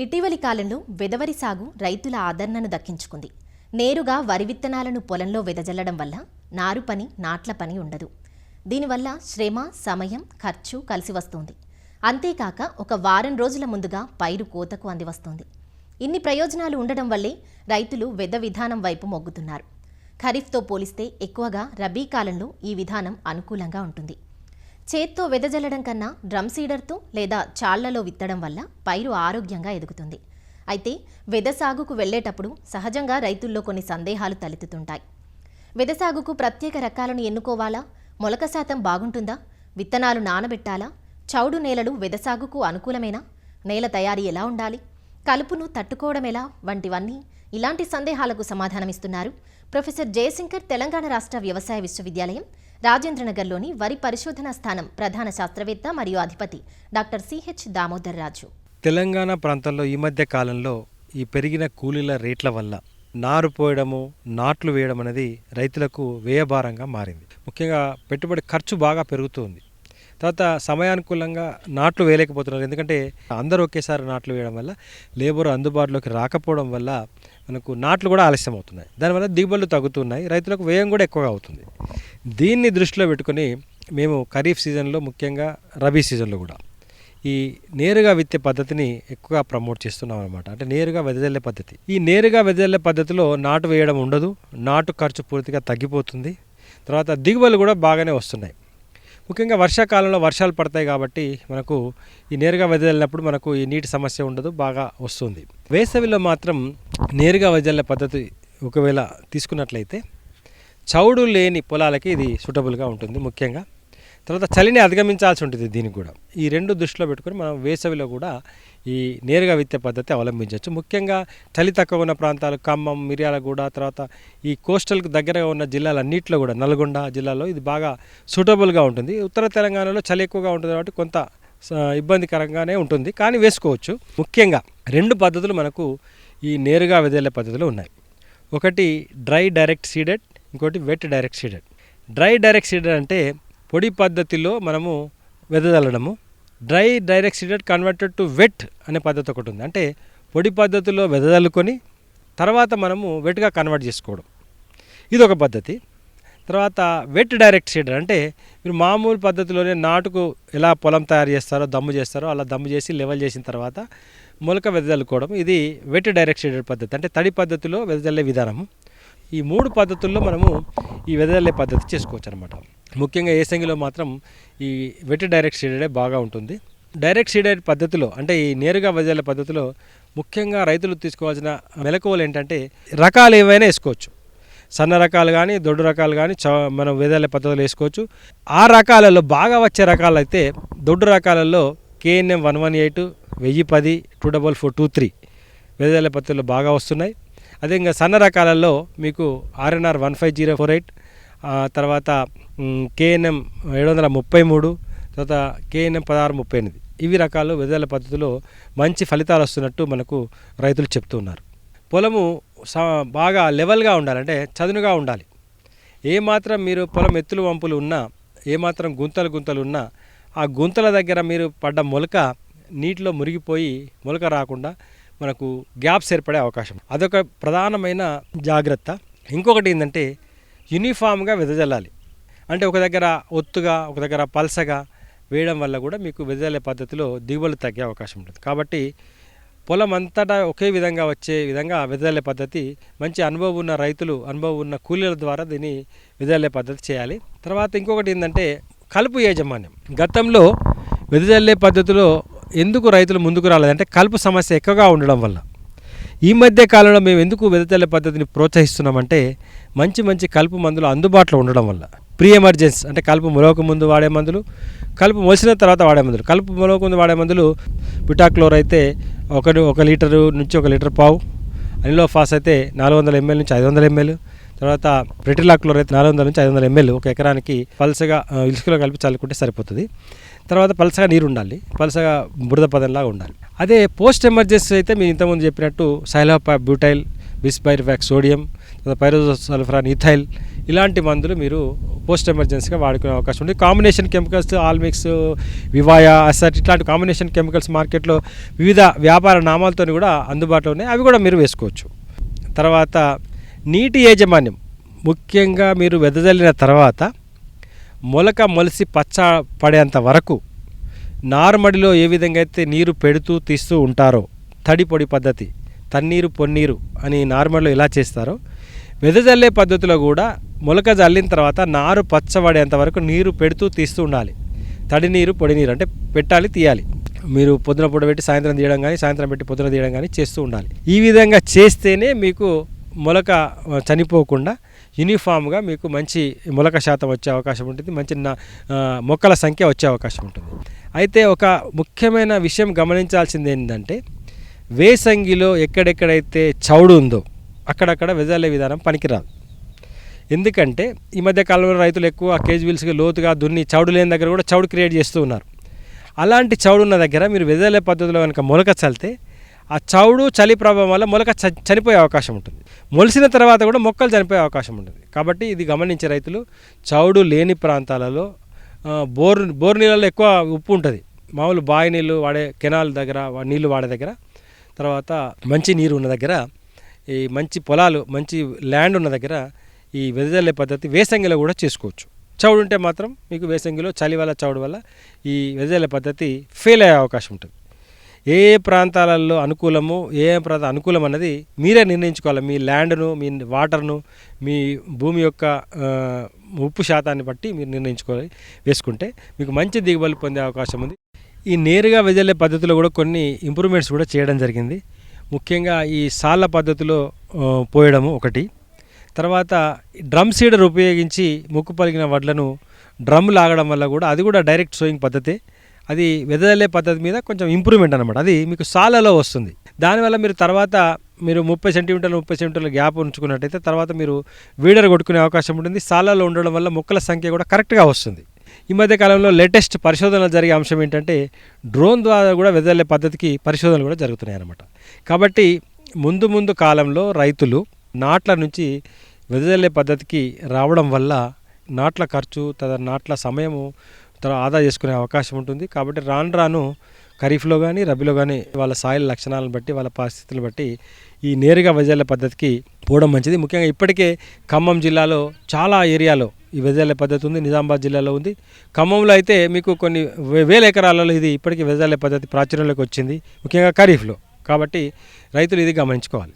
ఇటీవలి కాలంలో వెదవరి సాగు రైతుల ఆదరణను దక్కించుకుంది. నేరుగా వరి విత్తనాలను పొలంలో వెదజల్లడం వల్ల నారు పని, నాట్ల పని ఉండదు. దీనివల్ల శ్రమ, సమయం, ఖర్చు కలిసి వస్తుంది. అంతేకాక ఒక వారం రోజుల ముందుగా పైరు కోతకు అందివస్తుంది. ఇన్ని ప్రయోజనాలు ఉండడం వల్లే రైతులు వెద విధానం వైపు మొగ్గుతున్నారు. ఖరీఫ్తో పోలిస్తే ఎక్కువగా రబీ కాలంలో ఈ విధానం అనుకూలంగా ఉంటుంది. చేత్తో వెదజల్లడం కన్నా డ్రమ్ సీడర్తో లేదా చాళ్లలో విత్తడం వల్ల పైరు ఆరోగ్యంగా ఎదుగుతుంది. అయితే వెద సాగుకు వెళ్లేటప్పుడు సహజంగా రైతుల్లో కొన్ని సందేహాలు తలెత్తుతుంటాయి. వెద సాగుకు ప్రత్యేక రకాలను ఎన్నుకోవాలా? మొలక శాతం బాగుంటుందా? విత్తనాలు నానబెట్టాలా? చౌడు నేలలు వెద సాగుకు అనుకూలమేనా? నేల తయారీ ఎలా ఉండాలి? కలుపును తట్టుకోవడం ఎలా? వంటివన్నీ ఇలాంటి సందేహాలకు సమాధానమిస్తున్నారు ప్రొఫెసర్ జయశంకర్, తెలంగాణ రాష్ట్ర వ్యవసాయ విశ్వవిద్యాలయం రాజేంద్రనగర్లోని వరి పరిశోధనా స్థానం ప్రధాన శాస్త్రవేత్త మరియు అధిపతి డాక్టర్ సిహెచ్ దామోదర్ రాజు. తెలంగాణ ప్రాంతంలో ఈ మధ్య కాలంలో ఈ పెరిగిన కూలీల రేట్ల వల్ల నారు పోయడము, నాట్లు వేయడం అనేది రైతులకు వ్యయభారంగా మారింది. ముఖ్యంగా పెట్టుబడి ఖర్చు బాగా పెరుగుతుంది. తర్వాత సమయానుకూలంగా నాట్లు వేయలేకపోతున్నారు. ఎందుకంటే అందరూ ఒకేసారి నాట్లు వేయడం వల్ల లేబర్ అందుబాటులోకి రాకపోవడం వల్ల మనకు నాట్లు కూడా ఆలస్యం అవుతున్నాయి. దానివల్ల దిగుబడులు తగ్గుతున్నాయి, రైతులకు వ్యయం కూడా ఎక్కువగా అవుతుంది. దీన్ని దృష్టిలో పెట్టుకొని మేము ఖరీఫ్ సీజన్లో, ముఖ్యంగా రబీ సీజన్లో కూడా ఈ నేరుగా విత్తే పద్ధతిని ఎక్కువగా ప్రమోట్ చేస్తున్నాం అనమాట. అంటే నేరుగా వెదజల్లే పద్ధతి. ఈ నేరుగా వెదజల్లే పద్ధతిలో నాటు వేయడం ఉండదు, నాటు ఖర్చు పూర్తిగా తగ్గిపోతుంది. తర్వాత దిగుబడులు కూడా బాగానే వస్తున్నాయి. ముఖ్యంగా వర్షాకాలంలో వర్షాలు పడతాయి కాబట్టి మనకు ఈ నేరుగా వెదజల్లినప్పుడు మనకు ఈ నీటి సమస్య ఉండదు, బాగా వస్తుంది. వేసవిలో మాత్రం నేరుగా వెదజల్లే పద్ధతి ఒకవేళ తీసుకున్నట్లయితే చౌడు లేని పొలాలకి ఇది సూటబుల్గా ఉంటుంది. ముఖ్యంగా తర్వాత చలిని అధిగమించాల్సి ఉంటుంది. దీనికి కూడా ఈ రెండు దృష్టిలో పెట్టుకొని మనం వేసవిలో కూడా ఈ నేరుగా విత్తే పద్ధతి అవలంబించవచ్చు. ముఖ్యంగా చలి తక్కువ ఉన్న ప్రాంతాలు ఖమ్మం, మిర్యాలగూడ, తర్వాత ఈ కోస్టల్కి దగ్గరగా ఉన్న జిల్లాలన్నింటిలో కూడా నల్గొండ జిల్లాలో ఇది బాగా సూటబుల్గా ఉంటుంది. ఉత్తర తెలంగాణలో చలి ఎక్కువగా ఉంటుంది కాబట్టి కొంత ఇబ్బందికరంగానే ఉంటుంది, కానీ వేసుకోవచ్చు. ముఖ్యంగా రెండు పద్ధతులు మనకు ఈ నేరుగా వెదజల్లే పద్ధతులు ఉన్నాయి. ఒకటి డ్రై డైరెక్ట్ సీడెడ్, ఇంకోటి wet direct seeded. Dry direct seeded అంటే పొడి పద్ధతిలో మనము వెదజల్లడము. Dry direct seeded converted to wet అనే పద్ధతి ఒకటి ఉంది. అంటే పొడి పద్ధతిలో వెదజల్లుకొని తర్వాత మనము వెట్గా కన్వర్ట్ చేసుకోవడం, ఇది ఒక పద్ధతి. తర్వాత వెట్ డైరెక్ట్ సీడెడ్ అంటే మీరు మామూలు పద్ధతిలోనే నాటుకు ఎలా పొలం తయారు చేస్తారో, దమ్ము చేస్తారో అలా దమ్ము చేసి లెవెల్ చేసిన తర్వాత మొలక వెదజల్లుకోవడం, ఇది వెట్ డైరెక్ట్ సీడెడ్ పద్ధతి. అంటే తడి పద్ధతిలో వెదజల్లే విధానము. ఈ మూడు పద్ధతుల్లో మనము ఈ వెదజల్లే పద్ధతి చేసుకోవచ్చు అనమాట. ముఖ్యంగా ఏసంగిలో మాత్రం ఈ వెట్ డైరెక్ట్ సీడెడే బాగా ఉంటుంది. డైరెక్ట్ సీడెడ్ పద్ధతిలో అంటే ఈ నేరుగా వెదజల్లే పద్ధతిలో ముఖ్యంగా రైతులు తీసుకోవాల్సిన మెలకువలు ఏంటంటే రకాలు ఏవైనా వేసుకోవచ్చు. సన్న రకాలు కానీ, దొడ్డు రకాలు కానీ మనం వెదజల్లే పద్ధతిలో వేసుకోవచ్చు. ఆ రకాలలో బాగా వచ్చే రకాలు అయితే దొడ్డు రకాలలో KNM 118, 1010, 244, 23 వెదజల్లే పద్ధతిలో బాగా వస్తున్నాయి. అదే ఇంకా సన్న రకాలలో మీకు RNR 15048, తర్వాత KNM 733, తర్వాత KNM 1638, ఇవి రకాలు వెదజల్లే పద్ధతిలో మంచి ఫలితాలు వస్తున్నట్టు మనకు రైతులు చెప్తున్నారు. పొలము బాగా లెవెల్గా ఉండాలి, అంటే చదునుగా ఉండాలి. ఏమాత్రం మీరు పొలం ఎత్తులు వంపులు ఉన్నా, ఏమాత్రం గుంతలు ఉన్నా ఆ గుంతల దగ్గర మీరు పడ్డ మొలక నీటిలో మురిగిపోయి మొలక రాకుండా మనకు గ్యాప్స్ ఏర్పడే అవకాశం, అదొక ప్రధానమైన జాగ్రత్త. ఇంకొకటి ఏంటంటే యూనిఫామ్గా వెదజల్లాలి. అంటే ఒక దగ్గర ఒత్తుగా, ఒక దగ్గర పల్సగా వేయడం వల్ల కూడా మీకు వెదజల్లే పద్ధతిలో దిగుబడులు తగ్గే అవకాశం ఉంటుంది. కాబట్టి పొలం అంతటా ఒకే విధంగా వచ్చే విధంగా వెదజల్లే పద్ధతి మంచి అనుభవం ఉన్న రైతులు, అనుభవం ఉన్న కూలీల ద్వారా దీన్ని వెదజల్లే పద్ధతి చేయాలి. తర్వాత ఇంకొకటి ఏంటంటే కలుపు యాజమాన్యం. గతంలో వెదజల్లే పద్ధతిలో ఎందుకు రైతులు ముందుకు రాలేదంటే కలుపు సమస్య ఎక్కువగా ఉండడం వల్ల. ఈ మధ్య కాలంలో మేము ఎందుకు వెదజల్లే పద్ధతిని ప్రోత్సహిస్తున్నామంటే మంచి కలుపు మందులు అందుబాటులో ఉండడం వల్ల. ప్రీ ఎమర్జెన్స్ అంటే కలుపు మొలక ముందు వాడే మందులు, కలుపు మొలిసిన తర్వాత వాడే మందులు. కలుపు మొలక ముందు వాడే మందులు బిటాక్లోర్ అయితే 1 లీటరు నుంచి 1 లీటర్ పావు, అనిలోఫాస్ అయితే 400 ml నుంచి 500 ml, తర్వాత ప్రెటిలాక్లోర్ అయితే 400 నుంచి 500 ml ఒక ఎకరానికి పల్సగా ఇసుకలో కలిపి చల్లుకుంటే సరిపోతుంది. తర్వాత పలసగా నీరు ఉండాలి, పలసగా బురద పదంలాగా ఉండాలి. అదే పోస్ట్ ఎమర్జెన్సీ అయితే మీరు ఇంతకుముందు చెప్పినట్టు సైలోపాప్, బ్యూటైల్, బిస్పైరిఫాక్స్ సోడియం, పైరోసల్ఫరాన్ ఇథైల్ ఇలాంటి మందులు మీరు పోస్ట్ ఎమర్జెన్సీగా వాడుకునే అవకాశం ఉంది. కాంబినేషన్ కెమికల్స్ ఆల్మిక్స్, వివాయా, అసెట్ ఇట్లాంటి కాంబినేషన్ కెమికల్స్ మార్కెట్లో వివిధ వ్యాపార నామాలతో కూడా అందుబాటులో ఉన్నాయి. అవి కూడా మీరు వేసుకోవచ్చు. తర్వాత నీటి యాజమాన్యం, ముఖ్యంగా మీరు వెదజల్లిన తర్వాత మొలక మొలిసి పచ్చ పడేంత వరకు నారుమడిలో ఏ విధంగా అయితే నీరు పెడుతూ తీస్తూ ఉంటారో, తడి పొడి పద్ధతి, తన్నీరు పొన్నీరు అని నారుమడిలో ఎలా చేస్తారో, వెదజల్లే పద్ధతిలో కూడా మొలక జల్లిన తర్వాత నారు పచ్చబడేంత వరకు నీరు పెడుతూ తీస్తూ ఉండాలి. తడి నీరు పొడి నీరు అంటే పెట్టాలి, తీయాలి. మీరు పొద్దున పూట పెట్టి సాయంత్రం తీయడం కానీ, సాయంత్రం పెట్టి పొద్దున తీయడం కానీ చేస్తూ ఉండాలి. ఈ విధంగా చేస్తేనే మీకు మొలక చనిపోకుండా యూనిఫామ్గా మీకు మంచి మొలక శాతం వచ్చే అవకాశం ఉంటుంది, మంచి మొక్కల సంఖ్య వచ్చే అవకాశం ఉంటుంది. అయితే ఒక ముఖ్యమైన విషయం గమనించాల్సింది ఏంటంటే, వేసంగిలో ఎక్కడెక్కడైతే చౌడు ఉందో అక్కడక్కడ వెదజల్లే విధానం పనికిరాదు. ఎందుకంటే ఈ మధ్య కాలంలో రైతులు ఎక్కువ కేజ్ వీల్స్కి లోతుగా దున్ని చౌడు లేని దగ్గర కూడా చౌడు క్రియేట్ చేస్తూ ఉన్నారు. అలాంటి చౌడు ఉన్న దగ్గర మీరు వెదజల్లే పద్ధతిలో కనుక మొలక చల్లితే ఆ చౌడు చలి ప్రభావం వల్ల మొలక చనిపోయే అవకాశం ఉంటుంది. మొలిసిన తర్వాత కూడా మొక్కలు చనిపోయే అవకాశం ఉంటుంది. కాబట్టి ఇది గమనించే రైతులు చౌడు లేని ప్రాంతాలలో బోర్ నీళ్ళలో ఎక్కువ ఉప్పు ఉంటుంది. మామూలు బావి నీళ్ళు వాడే కెనాల్ దగ్గర నీళ్లు వాడే దగ్గర, తర్వాత మంచి నీరు ఉన్న దగ్గర, ఈ మంచి పొలాలు మంచి ల్యాండ్ ఉన్న దగ్గర ఈ వెదజల్లే పద్ధతి వేసంగిలో కూడా చేసుకోవచ్చు. చౌడు ఉంటే మాత్రం మీకు వేసంగిలో చలి వల్ల చౌడు వల్ల ఈ వెదజల్లే పద్ధతి ఫెయిల్ అయ్యే అవకాశం ఉంటుంది. ఏ ప్రాంతాలలో అనుకూలము, ఏ ప్రాంతం అనుకూలం అన్నది మీరే నిర్ణయించుకోవాలి. మీ ల్యాండ్ను, మీ వాటర్ను, మీ భూమి యొక్క ఉప్పు శాతాన్ని బట్టి మీరు నిర్ణయించుకోవాలి. వేసుకుంటే మీకు మంచి దిగుబడి పొందే అవకాశం ఉంది. ఈ నేరుగా వెదజల్లే పద్ధతిలో కూడా కొన్ని ఇంప్రూవ్మెంట్స్ కూడా చేయడం జరిగింది. ముఖ్యంగా ఈ సాళ్ళ పద్ధతిలో పోయడము ఒకటి, తర్వాత డ్రమ్ సీడర్ ఉపయోగించి ముక్కు పలికిన వడ్లను డ్రమ్ లాగడం వల్ల కూడా అది కూడా డైరెక్ట్ సోయింగ్ పద్ధతే. అది వెదజల్లే పద్ధతి మీద కొంచెం ఇంప్రూవ్మెంట్ అనమాట. అది మీకు సాలలో వస్తుంది. దానివల్ల మీరు తర్వాత మీరు 30 సెంటీమీటర్ల గ్యాప్ ఉంచుకున్నట్టయితే తర్వాత మీరు వీడర్ కొట్టుకునే అవకాశం ఉంటుంది. సాలలో ఉండడం వల్ల మొక్కల సంఖ్య కూడా కరెక్ట్గా వస్తుంది. ఈ మధ్య కాలంలో లేటెస్ట్ పరిశోధనలు జరిగే అంశం ఏంటంటే, డ్రోన్ ద్వారా కూడా వెదజల్లే పద్ధతికి పరిశోధనలు కూడా జరుగుతున్నాయి అన్నమాట. కాబట్టి ముందు కాలంలో రైతులు నాట్ల నుంచి వెదజల్లే పద్ధతికి రావడం వల్ల నాట్ల ఖర్చు, నాట్ల సమయము ఆదా చేసుకునే అవకాశం ఉంటుంది. కాబట్టి రాను ఖరీఫ్లో కానీ రబీలో కానీ వాళ్ళ సాయిల్ లక్షణాలను బట్టి, వాళ్ళ పరిస్థితులను బట్టి ఈ నేరుగా వెదజల్లే పద్ధతికి పోవడం మంచిది. ముఖ్యంగా ఇప్పటికే ఖమ్మం జిల్లాలో చాలా ఏరియాలో ఈ వెదజల్లే పద్ధతి ఉంది. నిజామాబాద్ జిల్లాలో ఉంది. ఖమ్మంలో అయితే మీకు కొన్ని వేల ఎకరాలలో ఇది ఇప్పటికీ వెదజల్లే పద్ధతి ప్రాచుర్యంలోకి వచ్చింది, ముఖ్యంగా ఖరీఫ్లో. కాబట్టి రైతులు ఇది గమనించుకోవాలి.